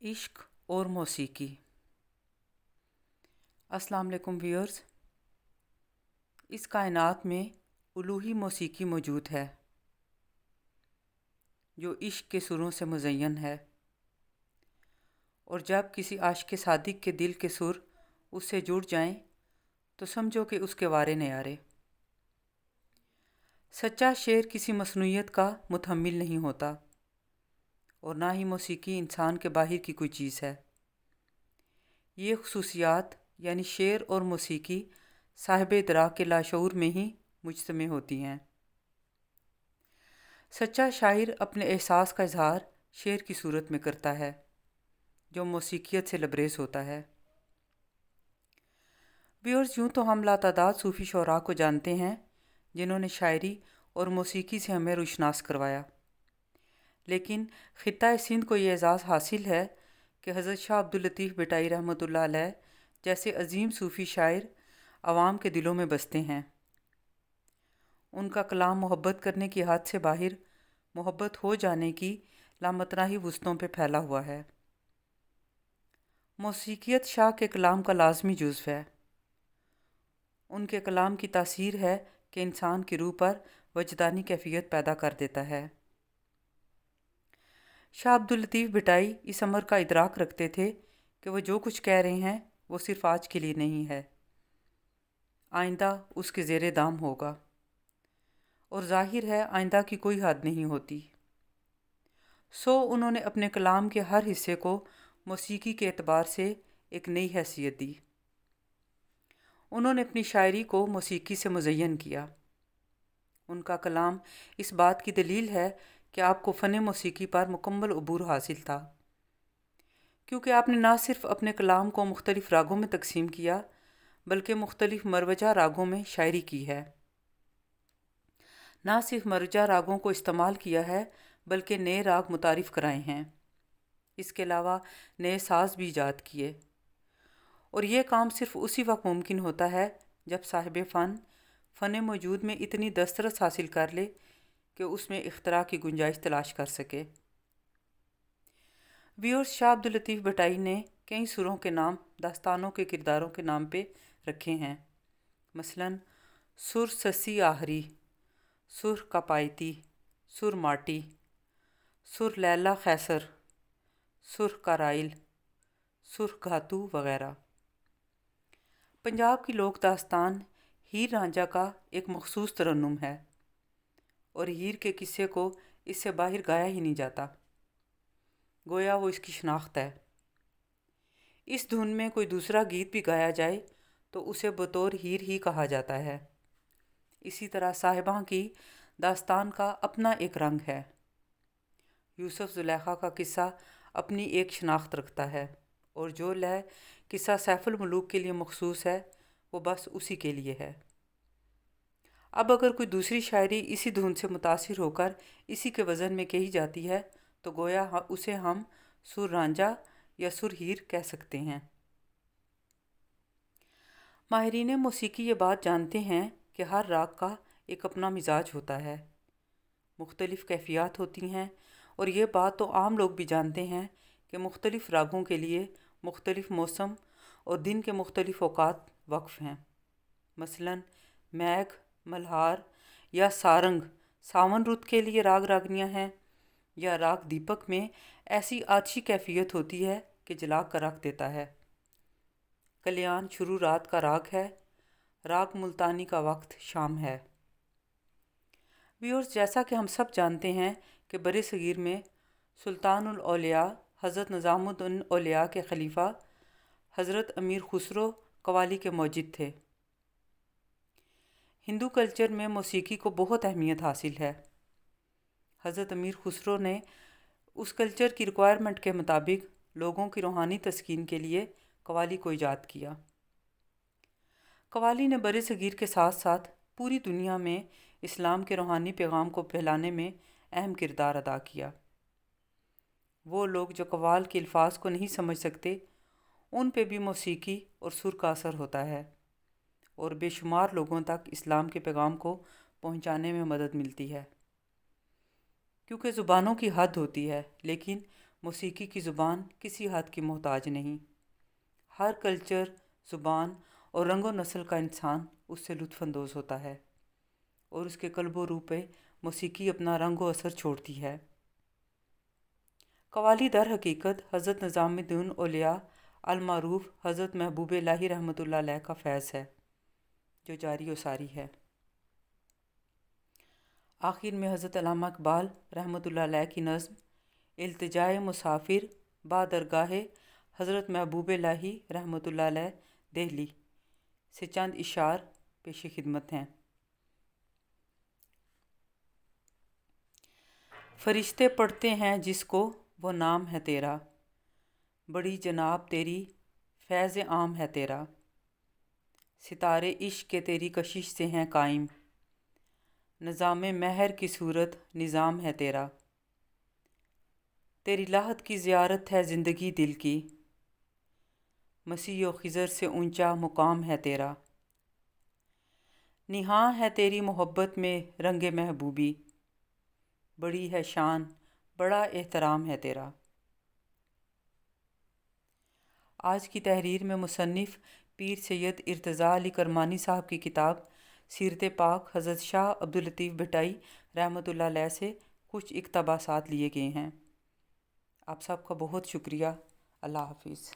इश्क और मौसीकी। अस्सलाम वालेकुम व्यूअर्स। इस कायनात में उलूही मौसीकी मौजूद है जो इश्क के सुरों से मुज़य्यन है, और जब किसी आशिक़ सादिक़ के दिल के सुर उससे जुड़ जाएं तो समझो कि उसके वारे न्यारे। सच्चा शेर किसी मसनूइयत का मुतहम्मिल नहीं होता, और ना ही मौसीकी इंसान के बाहर की कोई चीज़ है। ये खुसूसियात यानी शेर और मौसीकी साहिब इदराक के लाशऊर में ही मुजतमे होती हैं। सच्चा शायर अपने एहसास का इजहार शेर की सूरत में करता है जो मौसीकियत से लबरेज होता है। व्यूअर्स, यूँ तो हम लातादाद सूफ़ी शोरा को जानते हैं जिन्होंने शायरी और मौसीकी से हमें रुशनास करवाया, लेकिन ख़ित्ता सिंध को ये एज़ाज़ हासिल है कि हज़रत शाह अब्दुल लतीफ़ भटाई रहमतुल्लाह अलैह जैसे अजीम सूफ़ी शायर आवाम के दिलों में बसते हैं। उनका कलाम मोहब्बत करने की हद से बाहर मोहब्बत हो जाने की लामतनाही वुस्तों पे फैला हुआ है। मौसीकियत शाह के कलाम का लाजमी जुज़्व है। उनके कलाम की तासीर है कि इंसान की रूह पर वजदानी कैफियत पैदा कर देता है। शाह अब्दुल लतीफ़ भटाई इस अमर का इदराक रखते थे कि वो जो कुछ कह रहे हैं वो सिर्फ़ आज के लिए नहीं है, आइंदा उसके ज़ेरे दाम होगा, और ज़ाहिर है आइंदा की कोई हद नहीं होती। सो उन्होंने अपने कलाम के हर हिस्से को मौसीकी के एतबार से एक नई हैसियत दी। उन्होंने अपनी शायरी को मौसीकी से मुज़य्यन किया। उनका कलाम इस बात की दलील है कि आपको फ़न मौसीकी पर मुकम्मल अबूर हासिल था, क्योंकि आपने ना सिर्फ़ अपने कलाम को मुख्तलिफ़ रागों में तकसीम किया बल्कि मुख्तलिफ़ मरवजा रागों में शायरी की है। ना सिर्फ मरवजा रागों को इस्तेमाल किया है बल्कि नए राग मुतारिफ़ कराए हैं। इसके अलावा नए साज भी ईजाद किए, और ये काम सिर्फ़ उसी वक्त मुमकिन होता है जब साहिब फ़न मौजूद में इतनी दस्तरस हासिल कर ले कि उसमें इख्तरा की गुंजाइश तलाश कर सके। व्यूअर्स, शाह अब्दुल लतीफ़ भटाई ने कई सुरों के नाम दास्तानों के किरदारों के नाम पे रखे हैं। मसलन सुर ससी आहरी, सुर कपायती, सुर माटी, सुर लैला खैसर, सुर कराइल, सुर घातू वगैरह। पंजाब की लोक दास्तान हीर रांझा का एक मखसूस तरन्नुम है, और हीर के किस्से को इससे बाहर गाया ही नहीं जाता, गोया वो इसकी शनाख्त है। इस धुन में कोई दूसरा गीत भी गाया जाए तो उसे बतौर हीर ही कहा जाता है। इसी तरह साहिबा की दास्तान का अपना एक रंग है। यूसुफ ज़ुलेखा का किस्सा अपनी एक शनाख्त रखता है, और जो लय किस्सा सैफुल मलूक के लिए मखसूस है वो बस उसी के लिए है। अब अगर कोई दूसरी शायरी इसी धुन से मुतासिर होकर इसी के वज़न में कही जाती है तो गोया उसे हम सुर रांझा या सुर हीर कह सकते हैं। माहिरीन मौसीकी ये बात जानते हैं कि हर राग का एक अपना मिजाज होता है, मुख्तलिफ़ कैफियत होती हैं, और ये बात तो आम लोग भी जानते हैं कि मुख्तलिफ़ रागों के लिए मुख्तलिफ़ मौसम और दिन के मुख्तलिफ़ औकात वक्फ़ हैं। मसलन मैघ, मल्हार या सारंग सावन रुत के लिए राग रागनियाँ हैं, या राग दीपक में ऐसी आछी कैफियत होती है कि जला कर रख देता है। कल्याण शुरू रात का राग है, राग मुल्तानी का वक्त शाम है। व्यूअर्स, जैसा कि हम सब जानते हैं कि बरे सगीर में सुल्तानुल औलिया हज़रत निज़ामुद्दीन औलिया के खलीफा हज़रत अमीर खुसरो कवाली के मौजिद थे। हिंदू कल्चर में मौसीकी को बहुत अहमियत हासिल है। हज़रत अमीर खुसरो ने उस कल्चर की रिक्वायरमेंट के मुताबिक लोगों की रूहानी तस्कीन के लिए कवाली को ईजाद किया। कवाली ने बरे सगीर के साथ साथ पूरी दुनिया में इस्लाम के रूहानी पैगाम को फैलाने में अहम किरदार अदा किया। वो लोग जो कव्वाल के अल्फाज को नहीं समझ सकते उन पे भी मौसीकी और सुर का असर होता है, और बेशुमार लोगों तक इस्लाम के पैगाम को पहुंचाने में मदद मिलती है। क्योंकि ज़ुबानों की हद होती है, लेकिन موسیقی کی زبان کسی حد کی محتاج نہیں۔ ہر کلچر، زبان اور رنگ و نسل کا انسان اس سے لطف اندوز ہوتا ہے اور اس کے قلب و روح پہ موسیقی اپنا رنگ و اثر چھوڑتی ہے۔ قوالی در حقیقت حضرت نظام الدین اولیاء المعروف حضرت محبوب الہی رحمۃ اللہ علیہ کا فیض ہے جو جاری و ساری ہے۔ آخر میں حضرت علامہ اقبال رحمۃ اللہ علیہ کی نظم التجائے مسافر با درگاہ حضرت محبوب الہی رحمۃ اللہ علیہ دہلی سے چند اشعار پیش خدمت ہیں۔ فرشتے پڑھتے ہیں جس کو وہ نام ہے تیرا، بڑی جناب تیری فیض عام ہے تیرا، ستارے عشق کے تیری کشش سے ہیں قائم، نظام مہر کی صورت نظام ہے تیرا، تیری لاحت کی زیارت ہے زندگی دل کی، مسیح و خضر سے اونچا مقام ہے تیرا، نہاں ہے تیری محبت میں رنگ محبوبی، بڑی ہے شان بڑا احترام ہے تیرا۔ آج کی تحریر میں مصنف پیر سید ارتضیٰ علی کرمانی صاحب کی کتاب سیرت پاک حضرت شاہ عبداللطیف بھٹائی رحمۃ اللہ علیہ سے کچھ اقتباسات لیے گئے ہیں۔ آپ سب کا بہت شکریہ۔ اللہ حافظ۔